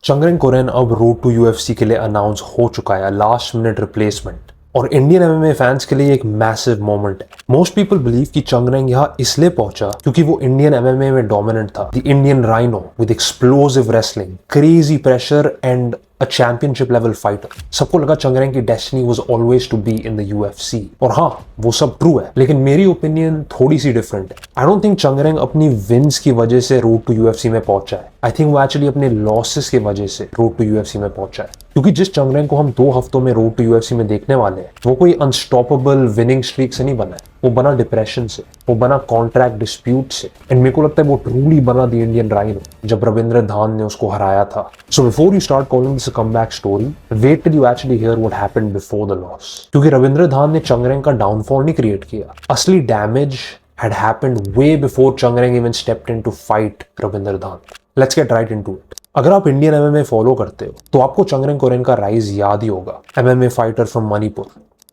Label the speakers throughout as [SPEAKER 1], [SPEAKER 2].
[SPEAKER 1] चंगरेंग कोरेन अब road to UFC के लिए अनाउंस हो चुका है, लास्ट मिनट रिप्लेसमेंट। और इंडियन एमएमए फैंस के लिए एक मैसिव मोमेंट है। मोस्ट पीपल बिलीव कि चंगरेंग यहाँ इसलिए पहुंचा क्योंकि वो इंडियन एमएमए में डोमिनेंट था। The Indian rhino with explosive wrestling, crazy pressure and a championship level fighter. सबको लगा चंगरेंग की destiny was always to be in the UFC. और हाँ, वो सब ट्रू है, लेकिन मेरी ओपिनियन थोड़ी सी डिफरेंट है। आई डोंट थिंक चंगरेंग अपनी विंस की वजह से रोड टू यूएफसी में पहुंचा है। आई थिंक वो एक्चुअली अपने लॉसेस की वजह से रोड टू यूएफसी में पहुंचा है। क्योंकि जिस चंगरेंग को हम 2 हफ्तों में रोड टू यूएफसी में देखने वाले हैं, वो कोई अनस्टॉपेबल विनिंग स्ट्रीक से नहीं बना है। वो बना डिप्रेशन से, वो बना कॉन्ट्रैक्ट डिस्प्यूट से। एंड मेरे को लगता है वो ट्रूली बना द इंडियन राइनो जब रविंद्र धान ने उसको हराया था। So before you start calling this a comeback story, wait till you actually hear what happened before the loss. क्योंकि रविंद्र धान ने चंगरेंग का डाउनफॉल नहीं क्रिएट किया। असली damage had happened way before Chungreng even stepped in to fight Ravindra धान। Let's get right into it। अगर आप इंडियन एमएमए फॉलो करते हो तो आपको चंगरेंग कोरेन का राइज याद ही होगा। MMA fighter from Manipur,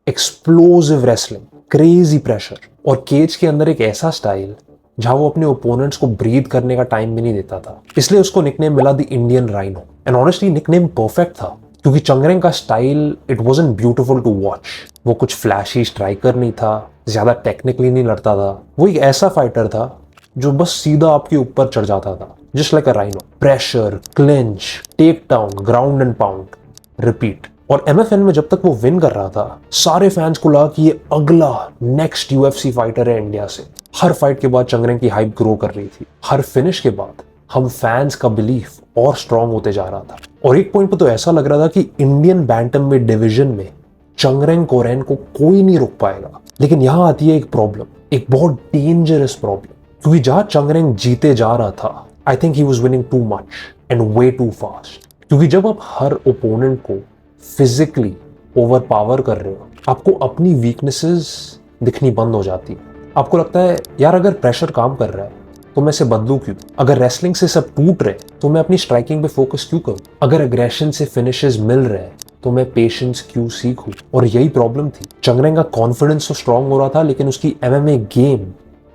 [SPEAKER 1] explosive wrestling, crazy pressure और केज के अंदर एक ऐसा स्टाइल जहां वो अपने ओपोनेंट्स को ब्रीथ करने का टाइम भी नहीं देता था। इसलिए उसको निकनेम मिला the Indian rhino. And honestly nickname perfect था क्योंकि चंगरेंग का style it wasn't beautiful to watch. वो कुछ फ्लैशी स्ट्राइकर नहीं था, ज्यादा टेक्निकली नहीं लड़ता था। वो एक ऐसा फाइटर था जो बस सीधा आपके ऊपर चढ़ जाता था, just like a rhino. Pressure, clinch, take down, ground and pound, repeat. और एमएफएन में जब तक वो विन कर रहा था, सारे फैंस को लगा कि ये अगला नेक्स्ट यूएफसी फाइटर है इंडिया से। हर फाइट के बाद चंगरेंग की हाइप ग्रो कर रही थी। हर फिनिश के बाद हम फैंस का बिलीफ और स्ट्रांग होते जा रहा था। और एक पॉइंट पे तो ऐसा लग रहा था कि इंडियन बैंटमवेट डिवीजन में चंगरेंग कोरेन को कोई नहीं रोक पाएगा। लेकिन यहां आती है एक प्रॉब्लम, एक बहुत डेंजरस प्रॉब्लम। क्योंकि जहां चंगरेंग जीते जा रहा था, I think he was winning too much and way too fast. क्योंकि जब आप हर ओपोनेंट को फिजिकली ओवर पावर कर रहे हो, आपको अपनी वीकनेसेस दिखनी बंद हो जाती है। आपको लगता है यार अगर प्रेशर काम कर रहा है तो मैं इसे बदलूं क्यों? अगर रेसलिंग से सब टूट रहे तो मैं अपनी स्ट्राइकिंग पे फोकस क्यों करूं? अगर एग्रेशन से फिनिशेस मिल रहे हैं तो मैं पेशेंस क्यों सीखूं? और यही प्रॉब्लम थी। चंगरेंग का कॉन्फिडेंस तो स्ट्रांग हो रहा था, लेकिन उसकी एमएमए गेम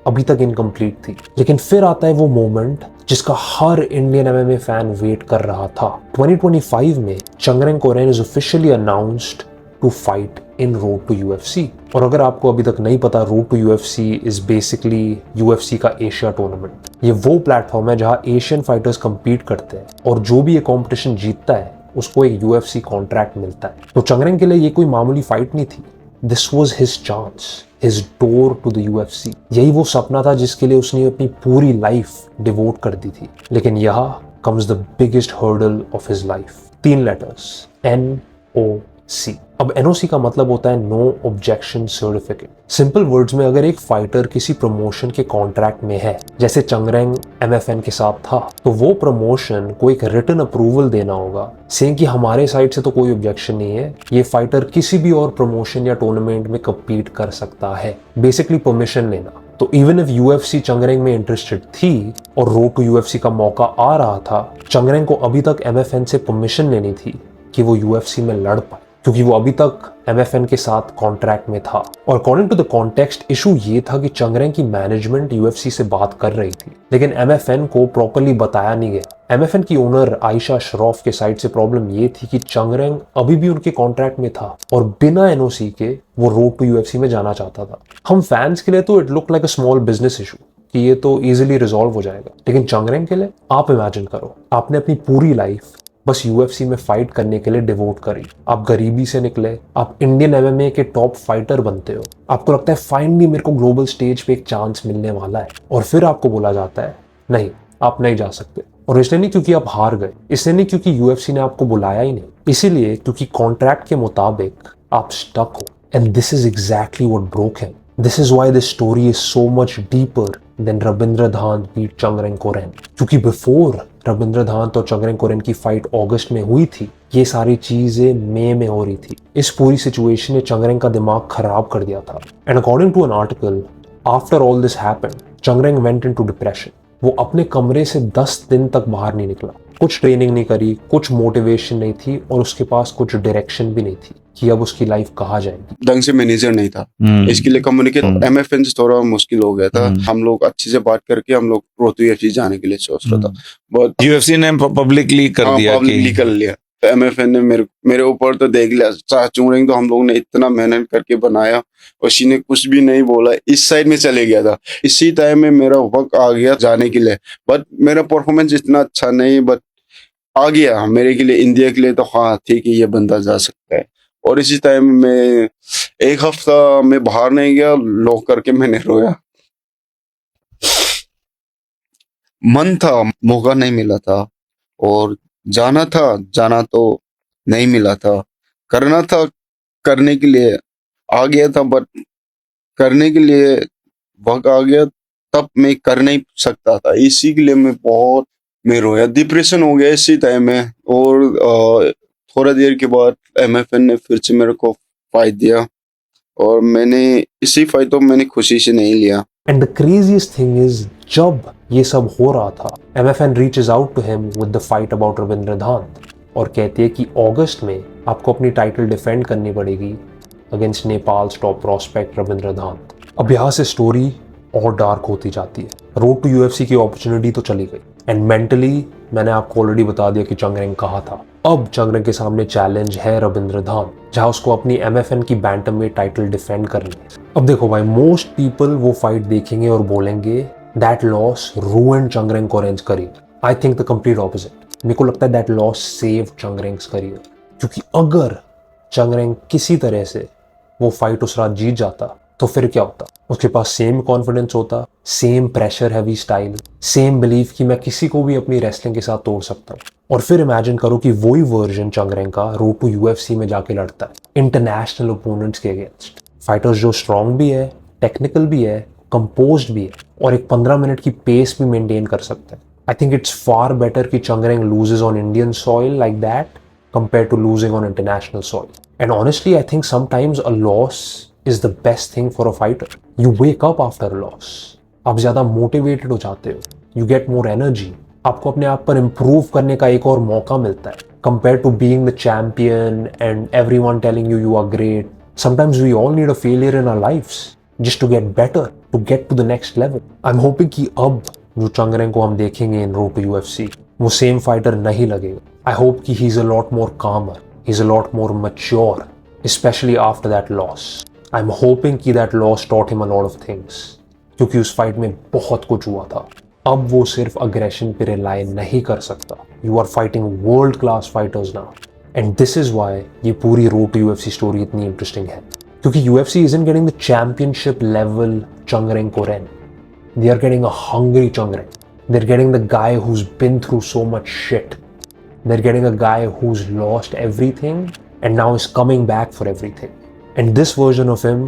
[SPEAKER 1] अभी तक इनकम्प्लीट थी। लेकिन फिर आता है वो मोमेंट जिसका हर इंडियन एमएमए फैन वेट कर रहा था। 2025 में Chungreng Koren is officially announced to fight in Road to UFC. और अगर आपको अभी तक नहीं पता, Road to UFC is basically UFC का एशिया टूर्नामेंट। ये वो प्लेटफॉर्म है जहां एशियन फाइटर्स compete करते हैं और जो भी ये कॉम्पिटिशन जीतता है उसको एक यूएफसी कॉन्ट्रैक्ट मिलता है। तो चंगरेंग के लिए ये कोई मामूली फाइट नहीं थी। This was his chance, his door to the UFC. यही वो सपना था जिसके लिए उसने अपनी पूरी लाइफ डिवोट कर दी थी। लेकिन यहाँ comes the biggest hurdle of his life. 3 letters, NOC। अब NOC का मतलब होता है no objection certificate. Simple words में, अगर एक फाइटर किसी प्रमोशन के कॉन्ट्रैक्ट में है, जैसे चंगरेंग एमएफएन के साथ था, तो वो प्रमोशन को एक रिटन अप्रूवल देना होगा, सेइंग कि हमारे साइड से तो कोई ऑब्जेक्शन नहीं है, ये फाइटर किसी भी और प्रमोशन या टूर्नामेंट में कम्पीट कर सकता है। बेसिकली परमिशन लेना। तो इवन इफ यूएफसी चंगरेंग में इंटरेस्टेड थी और रोड टू यूएफसी का मौका आ रहा था, चंगरेंग को अभी तक एमएफएन से परमिशन लेनी थी कि वो यूएफसी में लड़ पाए, क्योंकि वो अभी तक एमएफएन के साथ कॉन्ट्रैक्ट में था। और according to the context, issue ये था कि चंगरेंग की मैनेजमेंट यूएफसी से बात कर रही थी, लेकिन एमएफएन को प्रॉपर्ली बताया नहीं गया। एमएफएन की ओनर आयशा श्रॉफ के साइड से प्रॉब्लम ये थी कि चंगरेंग अभी भी उनके कॉन्ट्रैक्ट में था और बिना एनओसी के वो रोड टू यूएफसी में जाना चाहता था। हम फैंस के लिए तो it look like a small business issue कि ये तो इजीली रिजॉल्व हो जाएगा, लेकिन चंगरेंग के लिए आप इमेजिन करो, आपने अपनी पूरी लाइफ बस यूएफसी में फाइट करने के लिए डिवोट करी। आप गरीबी से निकले, आप इंडियन एमएमए के टॉप फाइटर बनते हो, आपको लगता है फाइनली मेरे को ग्लोबल स्टेज पे एक चांस मिलने वाला है, और फिर आपको बोला जाता है नहीं, आप नहीं जा सकते। और इसलिए नहीं क्योंकि आप हार गए, इसलिए नहीं क्योंकि यूएफसी ने आपको बुलाया ही नहीं, इसीलिए क्योंकि कॉन्ट्रैक्ट के मुताबिक आप स्टक हो। And this is exactly what broke him. This is why this story is so much deeper than Ravindra धान बीट चंगरेंग कोरेन। क्योंकि बिफोर रविंद्र धान तो चंगरेंग कोरेन की फाइट अगस्त में हुई थी, ये सारी चीजें मई में हो रही थी। इस पूरी सिचुएशन ने चंगरेंग का दिमाग खराब कर दिया था। And according to an article, after all this happened, Chungreng went into depression. वो अपने कमरे से 10 दिन तक बाहर नहीं निकला। कुछ ट्रेनिंग नहीं करी, कुछ मोटिवेशन नहीं थी और उसके पास कुछ डायरेक्शन भी नहीं थी कि अब उसकी लाइफ कहाँ जाएगी।
[SPEAKER 2] ढंग से मैनेजर नहीं था, इसके लिए कम्युनिकेट एमएफएन से थोड़ा मुश्किल हो गया था। हम लोग अच्छे से बात करके हम लोग प्रो टू यूएफसी जाने के लिए सोच रहा था, बट
[SPEAKER 3] यूएफसी ने पब्लिकली कर दिया,
[SPEAKER 2] पब्लिकली कर लिया। तो एमएफएन ने मेरे ऊपर तो देख लिया। चाह चूंगरेंग तो हम लोग ने इतना मेहनत करके बनाया, उसी ने कुछ भी नहीं बोला, इस साइड में चले गया था। इसी टाइम में मेरा वक्त आ गया जाने के लिए, बट मेरा परफॉर्मेंस इतना अच्छा नहीं, बट आ गया मेरे के लिए, इंडिया के लिए। तो हाँ ठीक है, ये बंदा जा सकता है। और इसी टाइम में एक हफ्ता मैं बाहर नहीं गया, लॉक करके मैंने रोया। मन था, मौका नहीं मिला था, और जाना तो नहीं मिला था। करना था, करने के लिए आ गया था, बट करने के लिए वक्त आ गया तब मैं कर नहीं सकता था। इसी के लिए मैं रोया, डिप्रेशन हो गया इसी टाइम में। और थोड़ा देर के बाद एमएफएन ने फिर से मेरे को फाइट दिया, और मैंने इसी फाइट को मैंने खुशी से नहीं लिया।
[SPEAKER 1] And the craziest thing is, जब ये सब हो रहा था, MFN reaches out to him with the fight about Ravindra Dhant और कहती है कि अगस्त में आपको अपनी टाइटल डिफेंड करनी पड़ेगी against Nepal's top prospect Ravindra Dhant. अब यहाँ से स्टोरी और डार्क होती जाती है। रोड टू यूएफसी की अपॉर्चुनिटी तो चली गई, एंड मेंटली मैंने आपको ऑलरेडी बता दिया कि चंगरेंग कहाँ था। अब चंगरेंग के सामने चैलेंज है रविंद्र धांत, जहां उसको अपनी एमएफएन की बैंटम में टाइटल डिफेंड करनी है। अब देखो भाई, मोस्ट पीपल वो फाइट देखेंगे और बोलेंगे that loss ruined Chungreng Koren's career. I think the complete opposite. मेरे को लगता है that loss saved Chungreng's career, क्योंकि अगर चंगरेंग किसी तरह से वो फाइट उस रात जीत जाता तो फिर क्या होता? उसके पास सेम कॉन्फिडेंस होता, same pressure heavy style, same belief कि मैं किसी को भी अपनी रेसलिंग के साथ तोड़ सकता हूँ। और फिर इमेजिन करो कि वही वर्जन चंगरेंग का रोड टू यूएफसी में जाके लड़ता है इंटरनेशनल ओपोनेंट्स के अगेंस्ट। फाइटर्स जो स्ट्रांग भी है, टेक्निकल भी है, कंपोज्ड भी है, और एक 15 मिनट की पेस भी मेंटेन कर सकते हैं। I think it's far better कि Chungreng loses on Indian soil like that compared to losing on international soil. And honestly, I think sometimes a loss is the best thing for a fighter. You wake up after a loss. आप ज़्यादा motivated हो जाते हो. You get more energy. आपको अपने आप पर improve करने का एक और मौका मिलता है. Compared to being the champion and everyone telling you you are great. Sometimes we all need a failure in our lives just to get better, to get to the next level. I'm hoping कि अब जो चंगरेंग को हम देखेंगे in road to UFC, वो same fighter नहीं लगेगा। I hope कि ही is a lot more calmer, he is a lot more mature, especially after that loss. I am hoping कि that loss taught him a lot of things, क्योंकि उस fight में बहुत कुछ हुआ था। अब वो सिर्फ अग्रेशन पे रिलाई नहीं कर सकता। You are fighting world class fighters now, and this is why ये पूरी रोड टू यूएफसी स्टोरी इतनी इंटरेस्टिंग है, क्योंकि UFC isn't getting the championship level Chungreng Koren, they are getting a hungry Chungreng. They're getting the guy who's been through so much shit. They're getting a guy who's lost everything and now is coming back for everything. And this version of him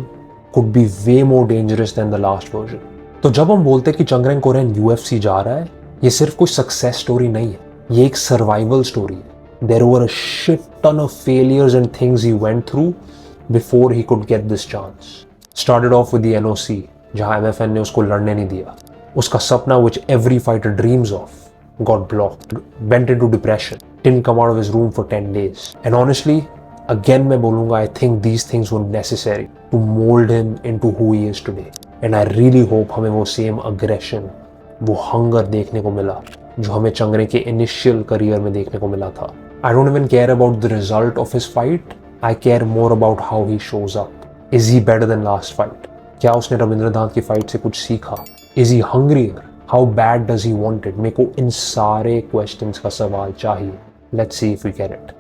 [SPEAKER 1] could be way more dangerous than the last version. तो जब हम बोलते हैं कि चंगरेंग कोरेन UFC जा रहा है, ये सिर्फ कोई सक्सेस स्टोरी नहीं है, ये एक सर्वाइवल स्टोरी है. There were a shit ton of failures and things he went through before he could get this chance. Started off with the NOC, जहाँ MFN ने उसको लड़ने नहीं दिया. उसका सपना which every fighter dreams of got blocked, went into depression, didn't come out of his room for 10 days. And honestly, again मैं बोलूँगा, I think these things were necessary to mold him into who he is today. And I really hope हमें वो same aggression, वो hunger देखने को मिला जो हमें चंगरेंग के initial career में देखने को मिला था. I don't even care about the result of his fight. I care more about how he shows up. Is he better than last fight? क्या उसने रविंद्र धांत की फाइट से कुछ सीखा? Is he hungrier? How bad does he want it? मेरे को इन सारे questions का सवाल चाहिए. Let's see if we get it.